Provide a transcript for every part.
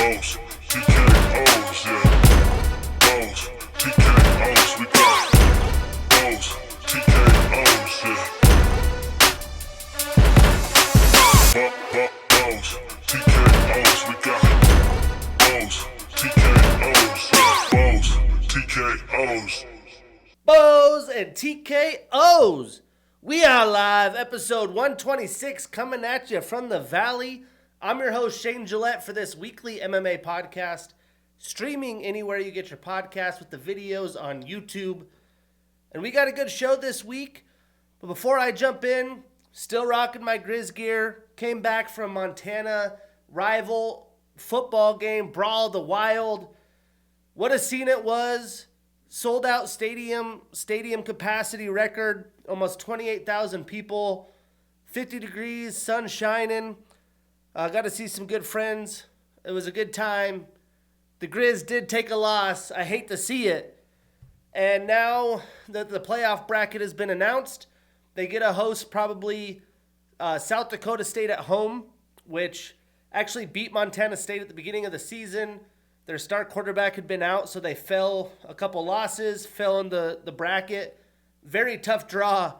Bows, TKOs, yeah. Bows, TKOs, we got Bows, TKOs, yeah. Bows, TKOs, we got Bows, TKOs, yeah. Bows, TKOs. Bows and TKOs. We are live, episode 126, coming at you from the Valley. I'm your host, Shane Gillette, for this weekly MMA podcast, streaming anywhere you get your podcast with the videos on YouTube. And we got a good show this week. But before I jump in, still rocking my Grizz gear. Came back from Montana rival football game, Brawl the Wild. What a scene it was. Sold out stadium capacity record, almost 28,000 people, 50 degrees, sun shining. Got to see some good friends. It was a good time. The Grizz did take a loss. I hate to see it. And now that the playoff bracket has been announced, they get a host probably South Dakota State at home, which actually beat Montana State at the beginning of the season. Their star quarterback had been out, so they fell a couple losses, fell in the bracket. Very tough draw.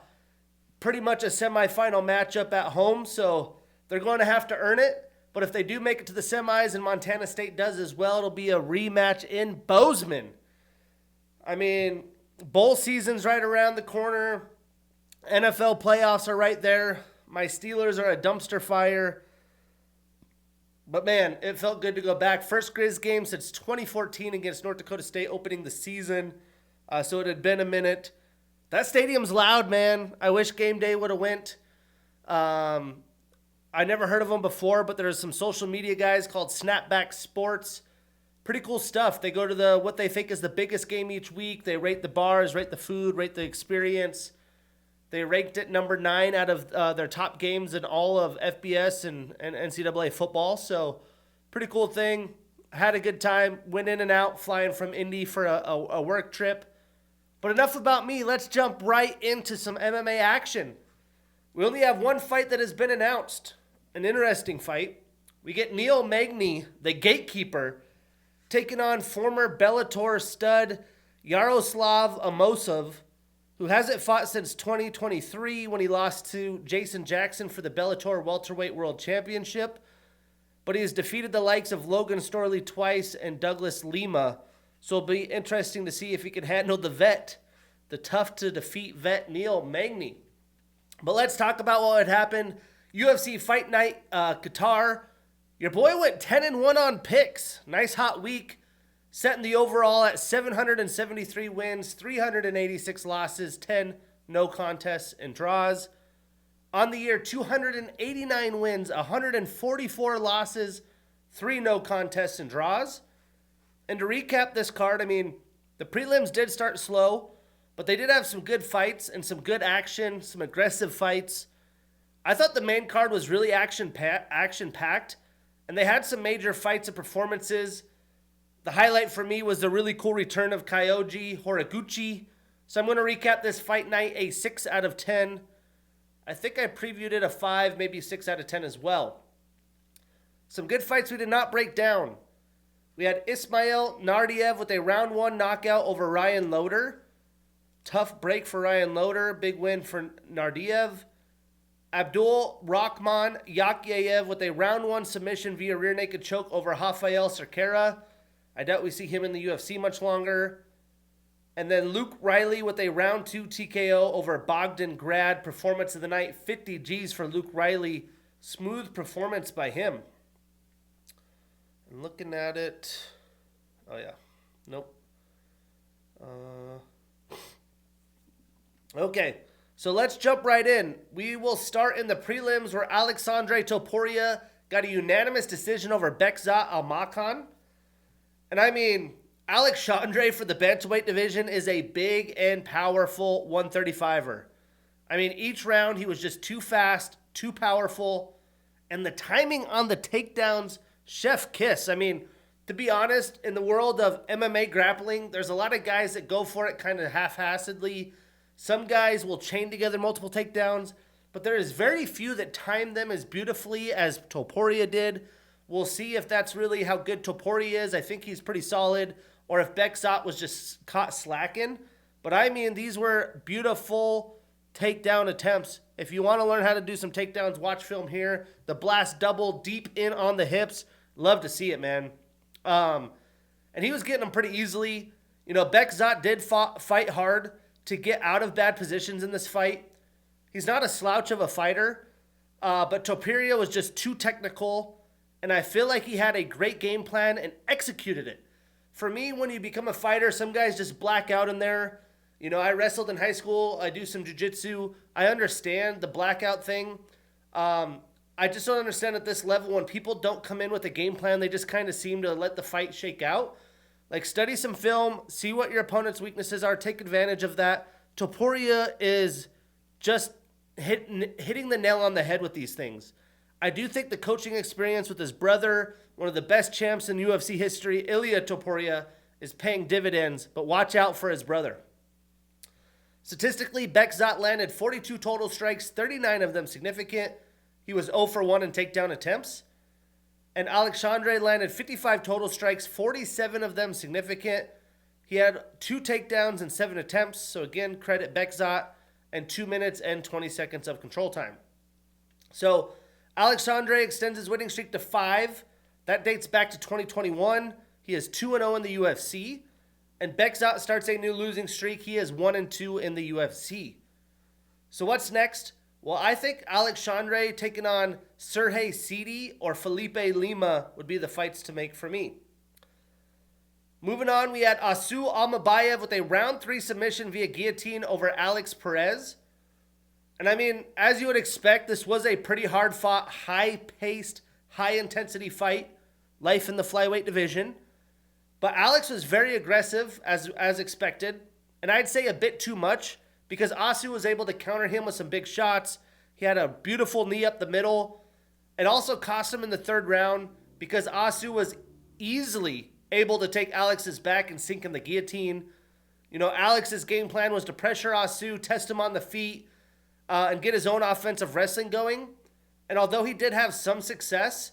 Pretty much a semifinal matchup at home, so they're going to have to earn it. But if they do make it to the semis and Montana State does as well, it'll be a rematch in Bozeman. I mean, bowl season's right around the corner. NFL playoffs are right there. My Steelers are a dumpster fire. But man, it felt good to go back. First Grizz game since 2014 against North Dakota State opening the season. So it had been a minute. That stadium's loud, man. I wish game day would have went. I never heard of them before, but there's some social media guys called Snapback Sports. Pretty cool stuff. They go to what they think is the biggest game each week. They rate the bars, rate the food, rate the experience. They ranked it number 9 out of their top games in all of FBS and NCAA football. So pretty cool thing. Had a good time. Went in and out flying from Indy for a work trip. But enough about me. Let's jump right into some MMA action. We only have one fight that has been announced. An interesting fight. We get Neil Magny, the gatekeeper, taking on former Bellator stud Yaroslav Amosov, who hasn't fought since 2023 when he lost to Jason Jackson for the Bellator Welterweight World Championship. But he has defeated the likes of Logan Storley twice and Douglas Lima. So it'll be interesting to see if he can handle the vet, the tough-to-defeat vet Neil Magny. But let's talk about what had happened. UFC Fight Night Qatar. Your boy went 10-1 on picks. Nice hot week. Setting the overall at 773 wins, 386 losses, 10 no contests and draws. On the year, 289 wins, 144 losses, 3 no contests and draws. And to recap this card, I mean, the prelims did start slow, but they did have some good fights and some good action, some aggressive fights. I thought the main card was really action-packed, and they had some major fights and performances. The highlight for me was the really cool return of Kyoji Horiguchi. So I'm going to recap this fight night a 6 out of 10. I think I previewed it a 5, maybe 6 out of 10 as well. Some good fights we did not break down. We had Ismail Nardiev with a round 1 knockout over Ryan Loder. Tough break for Ryan Loder. Big win for Nardiev. Abdul Rahman Yakyayev with a round 1 submission via rear naked choke over Rafael Cerquera. I doubt we see him in the UFC much longer. And then Luke Riley with a round 2 TKO over Bogdan Grad. Performance of the night, 50 G's for Luke Riley. Smooth performance by him. I'm looking at it. Oh, yeah. Nope. Okay. So let's jump right in. We will start in the prelims where Alexandre Topuria got a unanimous decision over Bekzat Almakhan. And I mean, Alexandre for the bantamweight division is a big and powerful 135er. I mean, each round he was just too fast, too powerful, and the timing on the takedowns, chef kiss. I mean, to be honest, in the world of MMA grappling, there's a lot of guys that go for it kind of half-assedly. Some guys will chain together multiple takedowns, but there is very few that time them as beautifully as Topuria did. We'll see if that's really how good Topuria is. I think he's pretty solid. Or if Bekzat was just caught slacking. But I mean, these were beautiful takedown attempts. If you want to learn how to do some takedowns, watch film here. The blast double deep in on the hips. Love to see it, man. And he was getting them pretty easily. You know, Bekzat did fight hard to get out of bad positions in this fight. He's not a slouch of a fighter, but Topuria was just too technical, and I feel like he had a great game plan and executed it. For me, when you become a fighter, some guys just black out in there. You know, I wrestled in high school. I do some jiu-jitsu. I understand the blackout thing. I just don't understand at this level when people don't come in with a game plan, they just kind of seem to let the fight shake out. Like, study some film, see what your opponent's weaknesses are, take advantage of that. Topuria is just hitting the nail on the head with these things. I do think the coaching experience with his brother, one of the best champs in UFC history, Ilia Topuria, is paying dividends, but watch out for his brother. Statistically, Bekzat landed 42 total strikes, 39 of them significant. He was 0 for 1 in takedown attempts. And Alexandre landed 55 total strikes, 47 of them significant. He had 2 takedowns and 7 attempts. So again, credit Bekzat, and 2 minutes and 20 seconds of control time. So Alexandre extends his winning streak to 5. That dates back to 2021. He is 2-0 in the UFC. And Bekzat starts a new losing streak. He is 1-2 in the UFC. So what's next? Well, I think Alexandre taking on Sergey Sidi or Felipe Lima would be the fights to make for me. Moving on, we had Asu Almabayev with a round 3 submission via guillotine over Alex Perez. And I mean, as you would expect, this was a pretty hard-fought, high-paced, high-intensity fight. Life in the flyweight division. But Alex was very aggressive, as expected. And I'd say a bit too much, because Asu was able to counter him with some big shots. He had a beautiful knee up the middle. It also cost him in the 3rd round, because Asu was easily able to take Alex's back and sink in the guillotine. You know, Alex's game plan was to pressure Asu, test him on the feet, and get his own offensive wrestling going. And although he did have some success,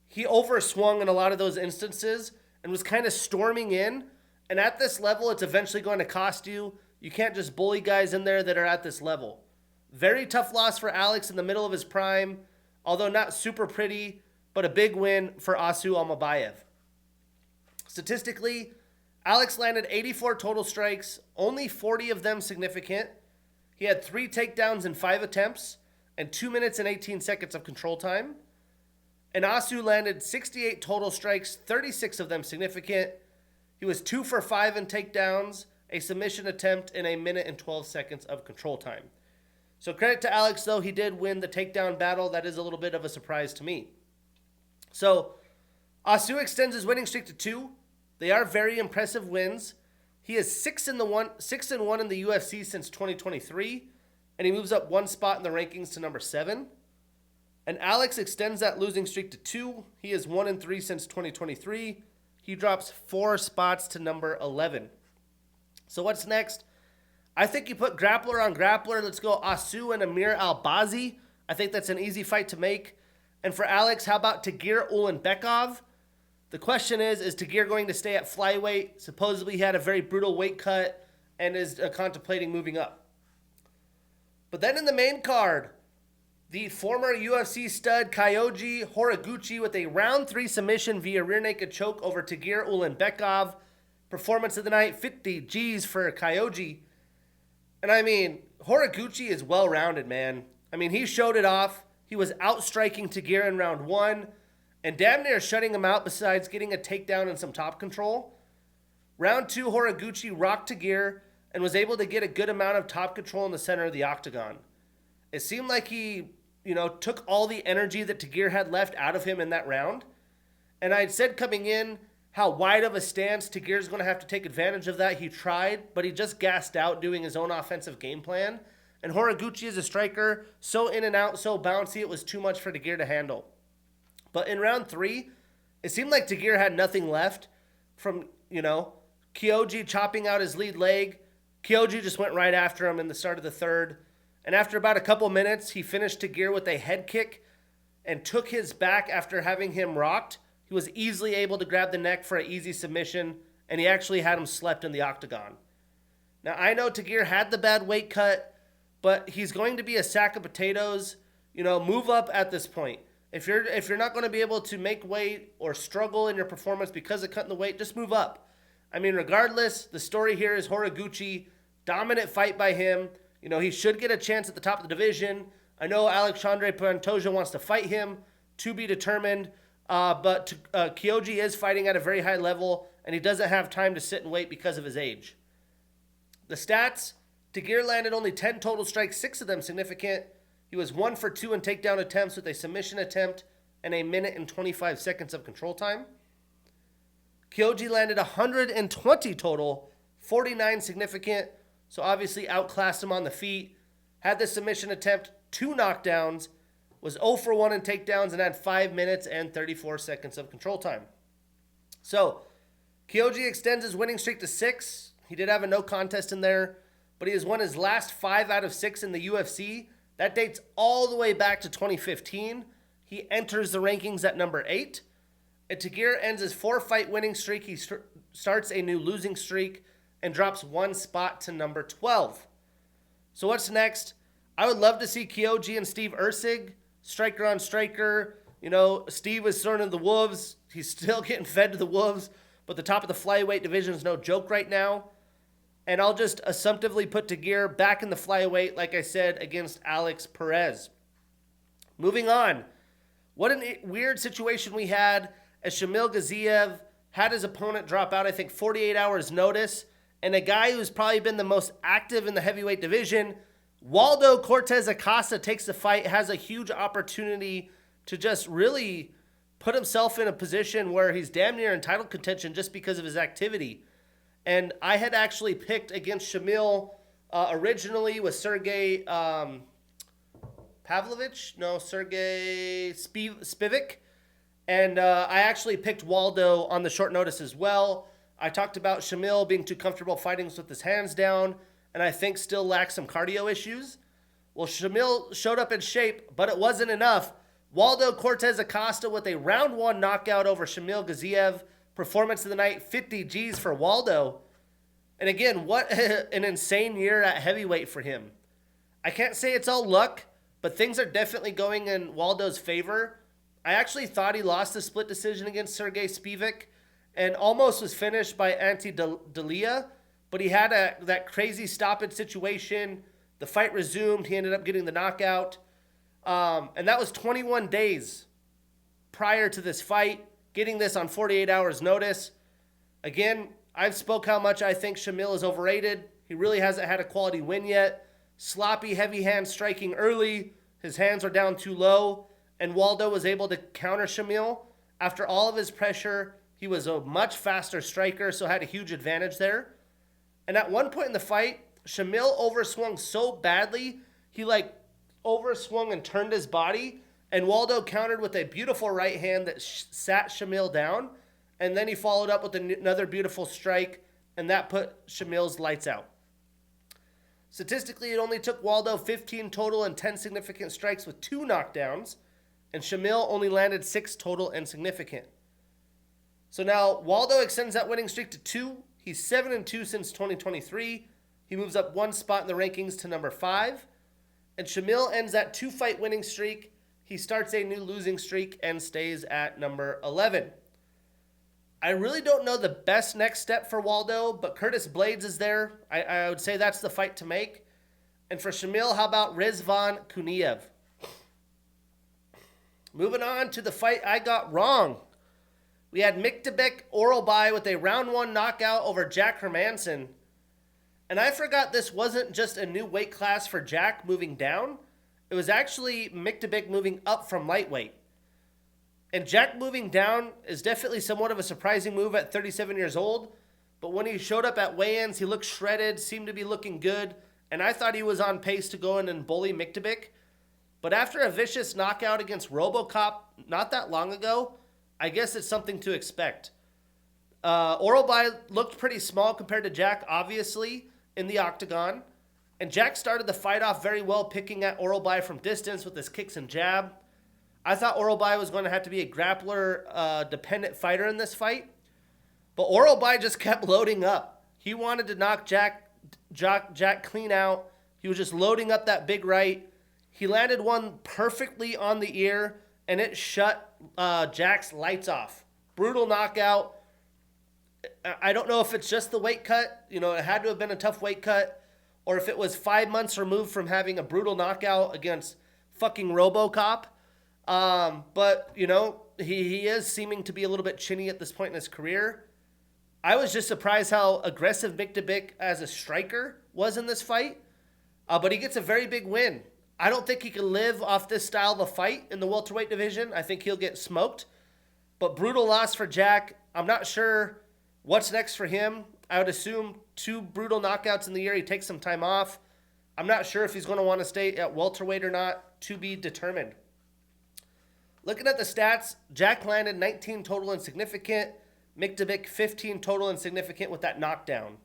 he overswung in a lot of those instances and was kind of storming in. And at this level, it's eventually going to cost you. You can't just bully guys in there that are at this level. Very tough loss for Alex in the middle of his prime, although not super pretty, but a big win for Asu Almabayev. Statistically, Alex landed 84 total strikes, only 40 of them significant. He had 3 takedowns in 5 attempts and 2 minutes and 18 seconds of control time. And Asu landed 68 total strikes, 36 of them significant. He was 2 for 5 in takedowns, a submission attempt, and 1 minute and 12 seconds of control time. So credit to Alex, though. He did win the takedown battle. That is a little bit of a surprise to me. So Asu extends his winning streak to 2. They are very impressive wins. He is 6-1 in the UFC since 2023, and he moves up 1 spot in the rankings to number 7. And Alex extends that losing streak to 2. He is 1-3 since 2023. He drops 4 spots to number 11. So what's next? I think you put grappler on grappler. Let's go Asu and Amir Albazi. I think that's an easy fight to make. And for Alex, how about Tagir Ulanbekov? The question is Tagir going to stay at flyweight? Supposedly he had a very brutal weight cut and is contemplating moving up. But then in the main card, the former UFC stud Kyoji Horiguchi with a round 3 submission via rear naked choke over Tagir Ulanbekov. Performance of the night, 50 G's for Kyoji. And I mean, Horiguchi is well-rounded, man. I mean, he showed it off. He was outstriking Tagir in round 1 and damn near shutting him out besides getting a takedown and some top control. Round 2, Horiguchi rocked Tagir and was able to get a good amount of top control in the center of the octagon. It seemed like he, took all the energy that Tagir had left out of him in that round. And I had said coming in how wide of a stance Tagir's going to have to take advantage of that. He tried, but he just gassed out doing his own offensive game plan. And Horiguchi is a striker, so in and out, so bouncy, it was too much for Tagir to handle. But in round 3, it seemed like Tagir had nothing left from, Kyoji chopping out his lead leg. Kyoji just went right after him in the start of the 3rd. And after about a couple minutes, he finished Tagir with a head kick and took his back after having him rocked. he was easily able to grab the neck for an easy submission, and he actually had him slept in the octagon. Now, I know Tagir had the bad weight cut, but he's going to be a sack of potatoes. Move up at this point. If you're not going to be able to make weight or struggle in your performance because of cutting the weight, just move up. I mean, regardless, the story here is Horiguchi, dominant fight by him. He should get a chance at the top of the division. I know Alexandre Pantoja wants to fight him, to be determined. But Kyoji is fighting at a very high level, and he doesn't have time to sit and wait because of his age. The stats, Tagir landed only 10 total strikes, 6 of them significant. He was 1 for 2 in takedown attempts with a submission attempt and a minute and 25 seconds of control time. Kyoji landed 120 total, 49 significant, so obviously outclassed him on the feet. Had the submission attempt, 2 knockdowns, was 0 for 1 in takedowns, and had 5 minutes and 34 seconds of control time. So, Kyoji extends his winning streak to 6. He did have a no contest in there, but he has won his last 5 out of 6 in the UFC. That dates all the way back to 2015. He enters the rankings at number 8. And Tagir ends his 4-fight winning streak. He starts a new losing streak and drops 1 spot to number 12. So what's next? I would love to see Kyoji and Steve Erceg, striker on striker. Steve was thrown in the wolves. He's still getting fed to the wolves, but the top of the flyweight division is no joke right now. And I'll just assumptively put Tagir back in the flyweight, like I said, against Alex Perez. Moving on. What a weird situation we had as Shamil Gaziev had his opponent drop out, I think, 48 hours notice. And a guy who's probably been the most active in the heavyweight division, Waldo Cortez Acosta, takes the fight, has a huge opportunity to just really put himself in a position where he's damn near in title contention just because of his activity. And I had actually picked against Shamil originally with Sergey Sergey Spivak. And I actually picked Waldo on the short notice as well. I talked about Shamil being too comfortable fighting with his hands down, and I think still lacks some cardio issues. Well, Shamil showed up in shape, but it wasn't enough. Waldo Cortez Acosta with a round 1 knockout over Shamil Gaziev. Performance of the night, 50 G's for Waldo. And again, what an insane year at heavyweight for him. I can't say it's all luck, but things are definitely going in Waldo's favor. I actually thought he lost the split decision against Sergey Spivak and almost was finished by Ante Dalia, but he had that crazy stoppage situation. The fight resumed. He ended up getting the knockout. And that was 21 days prior to this fight, getting this on 48 hours notice. Again, I've spoke how much I think Shamil is overrated. He really hasn't had a quality win yet. Sloppy, heavy hand striking early. His hands are down too low. And Waldo was able to counter Shamil. After all of his pressure, he was a much faster striker, so had a huge advantage there. And at one point in the fight, Shamil overswung so badly, he overswung and turned his body. And Waldo countered with a beautiful right hand that sat Shamil down. And then he followed up with another beautiful strike, and that put Shamil's lights out. Statistically, it only took Waldo 15 total and 10 significant strikes with 2 knockdowns, and Shamil only landed 6 total and significant. So now Waldo extends that winning streak to 2. He's 7-2 since 2023. He moves up 1 spot in the rankings to number 5. And Shamil ends that 2-fight winning streak. He starts a new losing streak and stays at number 11. I really don't know the best next step for Waldo, but Curtis Blades is there. I would say that's the fight to make. And for Shamil, how about Rizvan Kuniev? Moving on to the fight I got wrong. We had Miktabek Oralbai with a round 1 knockout over Jack Hermanson. And I forgot this wasn't just a new weight class for Jack moving down. It was actually Miktabek moving up from lightweight. And Jack moving down is definitely somewhat of a surprising move at 37 years old. But when he showed up at weigh-ins, he looked shredded, seemed to be looking good. And I thought he was on pace to go in and bully Miktabek. But after a vicious knockout against RoboCop not that long ago, I guess it's something to expect. Oralbai looked pretty small compared to Jack, obviously, in the octagon. And Jack started the fight off very well, picking at Oralbai from distance with his kicks and jab. I thought Orolbai was going to have to be a grappler dependent fighter in this fight, but Orolbai just kept loading up. He wanted to knock Jack clean out. He was just loading up that big right. He landed one perfectly on the ear, and it shut Jack's lights off. Brutal knockout. I don't know if it's just the weight cut. You know, it had to have been a tough weight cut, or if it was 5 months removed from having a brutal knockout against fucking RoboCop. But, you know, he is seeming to be a little bit chinny at this point in his career. I was just surprised how aggressive Miktabik as a striker was in this fight. But he gets a very big win. I don't think he can live off this style of a fight in the welterweight division. I think he'll get smoked. But brutal loss for Jack. I'm not sure what's next for him. I would assume 2 brutal knockouts in the year. He takes some time off. I'm not sure if he's going to want to stay at welterweight or not. To be determined. Looking at the stats, Jack landed 19 total and significant. Miktabik 15 total and significant with that knockdown.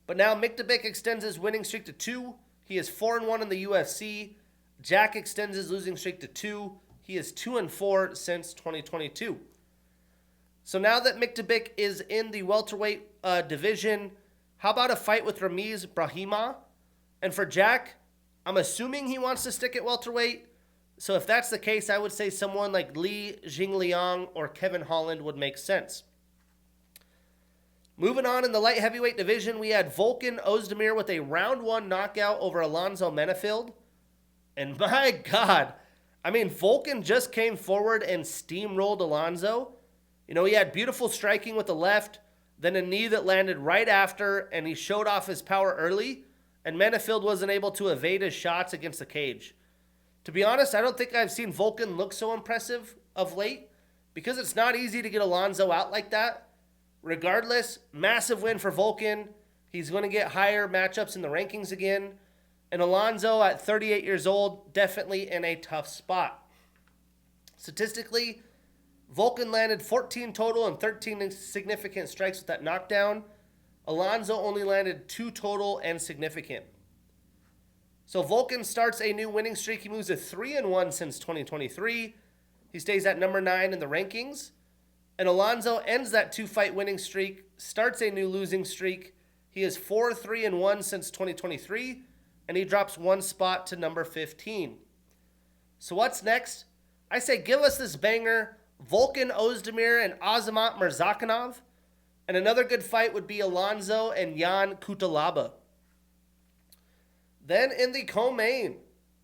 But now Miktabik extends his winning streak to 2. He is 4-1 in the UFC. Jack extends his losing streak to 2. He is 2-4 since 2022. So now that Miktabik is in the welterweight division, how about a fight with Ramiz Brahima? And for Jack, I'm assuming he wants to stick at welterweight. So if that's the case, I would say someone like Li Jingliang or Kevin Holland would make sense. Moving on in the light heavyweight division, we had Volkan Ozdemir with a round 1 knockout over Alonzo Menefield. And my God, I mean, Volkan just came forward and steamrolled Alonzo. You know, he had beautiful striking with the left, then a knee that landed right after, and he showed off his power early, and Menefield wasn't able to evade his shots against the cage. To be honest, I don't think I've seen Volkan look so impressive of late, because it's not easy to get Alonzo out like that. Regardless, massive win for Volkan. He's going to get higher matchups in the rankings again. And Alonzo, at 38 years old, definitely in a tough spot. Statistically, Volkan landed 14 total and 13 significant strikes with that knockdown. Alonzo only landed 2 total and significant. So Volkan starts a new winning streak. He moves to 3-1 since 2023. He stays at number 9 in the rankings. And Alonzo ends that 2-fight winning streak, starts a new losing streak. He is 4-3-1 since 2023, and he drops 1 spot to number 15. So what's next? I say give us this banger, Volkan Ozdemir and Azamat Murzakanov. And another good fight would be Alonzo and Jan Kutalaba. Then in the co-main,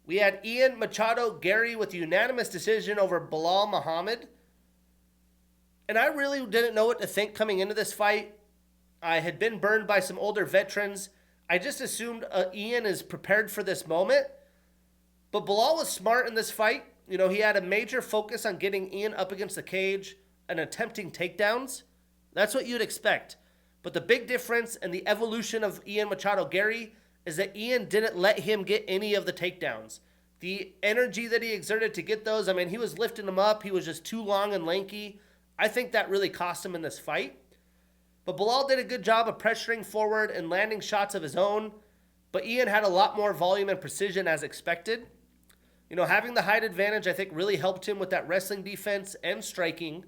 we had Ian Machado Gary with unanimous decision over Bilal Muhammad. And I really didn't know what to think coming into this fight. I had been burned by some older veterans. I just assumed Ian is prepared for this moment. But Bilal was smart in this fight. You know, he had a major focus on getting Ian up against the cage and attempting takedowns. That's what you'd expect. But the big difference and the evolution of Ian Machado Gary is that Ian didn't let him get any of the takedowns. The energy that he exerted to get those, I mean, he was lifting them up. He was just too long and lanky. I think that really cost him in this fight. But Bilal did a good job of pressuring forward and landing shots of his own. But Ian had a lot more volume and precision as expected. You know, having the height advantage, I think, really helped him with that wrestling defense and striking.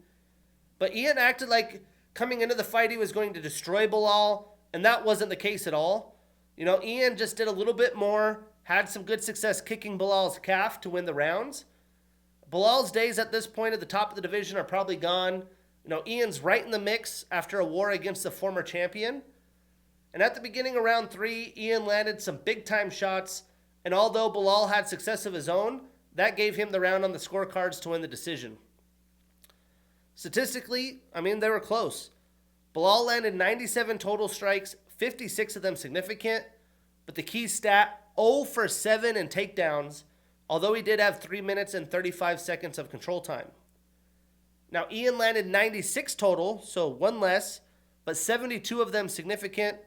But Ian acted like coming into the fight he was going to destroy Bilal, and that wasn't the case at all. You know, Ian just did a little bit more, had some good success kicking Bilal's calf to win the rounds. Bilal's days at this point at the top of the division are probably gone. You know, Ian's right in the mix after a war against the former champion. And at the beginning of round 3, Ian landed some big-time shots. And although Bilal had success of his own, that gave him the round on the scorecards to win the decision. Statistically, I mean, they were close. Bilal landed 97 total strikes, 56 of them significant. But the key stat, 0 for 7 in takedowns, although he did have 3 minutes and 35 seconds of control time. Now, Ian landed 96 total, so 1 less, but 72 of them significant,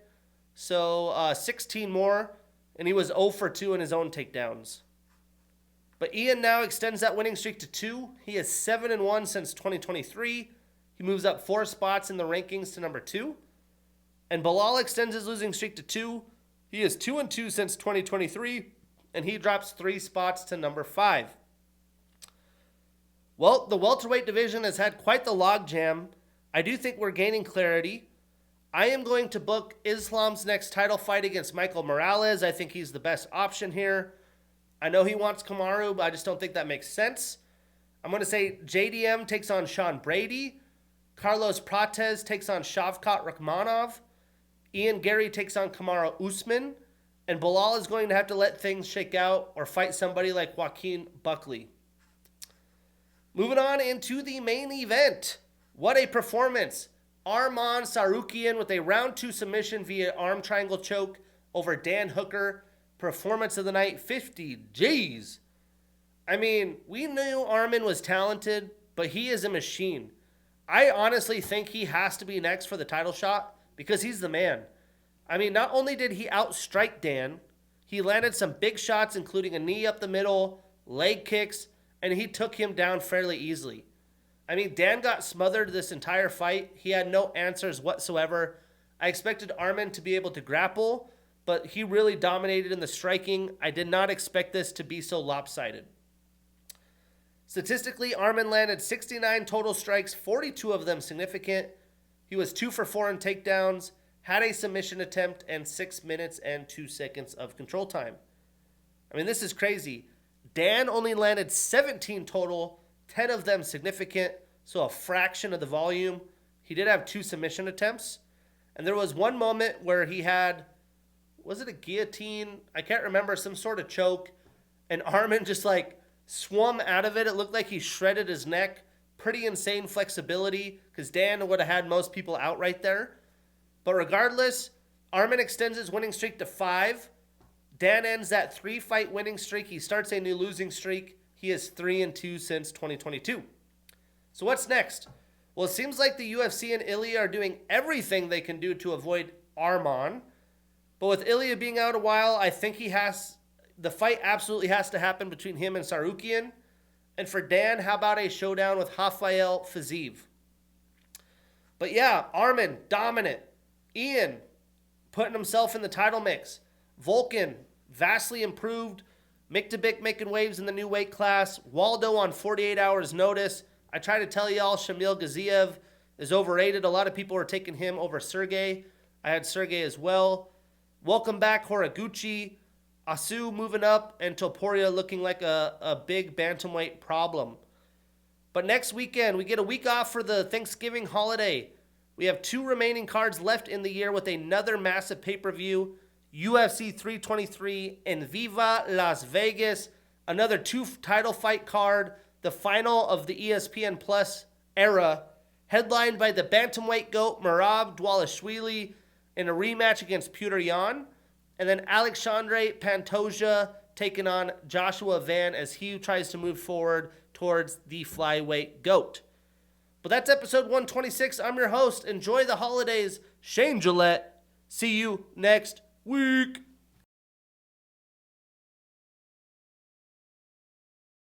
so 16 more, and he was 0 for 2 in his own takedowns. But Ian now extends that winning streak to 2. He is 7-1 since 2023. He moves up 4 spots in the rankings to number 2. And Bilal extends his losing streak to 2. He is 2-2 since 2023, and he drops 3 spots to number 5. Well, the welterweight division has had quite the logjam. I do think we're gaining clarity. I am going to book Islam's next title fight against Michael Morales. I think he's the best option here. I know he wants Kamaru, but I just don't think that makes sense. I'm going to say JDM takes on Sean Brady. Carlos Prates takes on Shavkat Rakhmonov. Ian Gary takes on Kamaru Usman. And Bilal is going to have to let things shake out or fight somebody like Joaquin Buckley. Moving on into the main event. What a performance. Arman Tsarukyan with a round 2 submission via arm triangle choke over Dan Hooker. Performance of the night, 50 G's. I mean, we knew Arman was talented, but he is a machine. I honestly think he has to be next for the title shot because he's the man. I mean, not only did he outstrike Dan, he landed some big shots, including a knee up the middle, leg kicks, and he took him down fairly easily. I mean, Dan got smothered this entire fight. He had no answers whatsoever. I expected Arman to be able to grapple, but he really dominated in the striking. I did not expect this to be so lopsided. Statistically, Arman landed 69 total strikes, 42 of them significant. He was 2 for 4 in takedowns, had a submission attempt, and 6 minutes and 2 seconds of control time. I mean, this is crazy. Dan only landed 17 total, 10 of them significant, so a fraction of the volume. He did have 2 submission attempts. And there was one moment where he had, was it a guillotine? I can't remember, some sort of choke. And Arman just like swum out of it. It looked like he shredded his neck. Pretty insane flexibility because Dan would have had most people out right there. But regardless, Arman extends his winning streak to 5. Dan ends that 3-fight winning streak. He starts a new losing streak. He is 3-2 since 2022. So what's next? Well, it seems like the UFC and Ilya are doing everything they can do to avoid Arman. But with Ilya being out a while, I think the fight absolutely has to happen between him and Tsarukyan. And for Dan, how about a showdown with Rafael Fiziev? But yeah, Arman, dominant. Ian, putting himself in the title mix. Volkan, vastly improved. Miktabik making waves in the new weight class. Waldo on 48 hours notice. I try to tell y'all Shamil Gaziev is overrated. A lot of people are taking him over Sergey. I had Sergey as well. Welcome back, Horiguchi. Asu moving up, and Topuria looking like a big bantamweight problem. But next weekend, we get a week off for the Thanksgiving holiday. We have 2 remaining cards left in the year with another massive pay-per-view. UFC 323 in Viva Las Vegas. Another 2 title fight card. The final of the ESPN Plus era. Headlined by the bantamweight GOAT Merab Dvalishvili in a rematch against Petr Yan. And then Alexandre Pantoja taking on Joshua Van as he tries to move forward towards the flyweight GOAT. But that's episode 126. I'm your host. Enjoy the holidays. Shane Gillette. See you next week.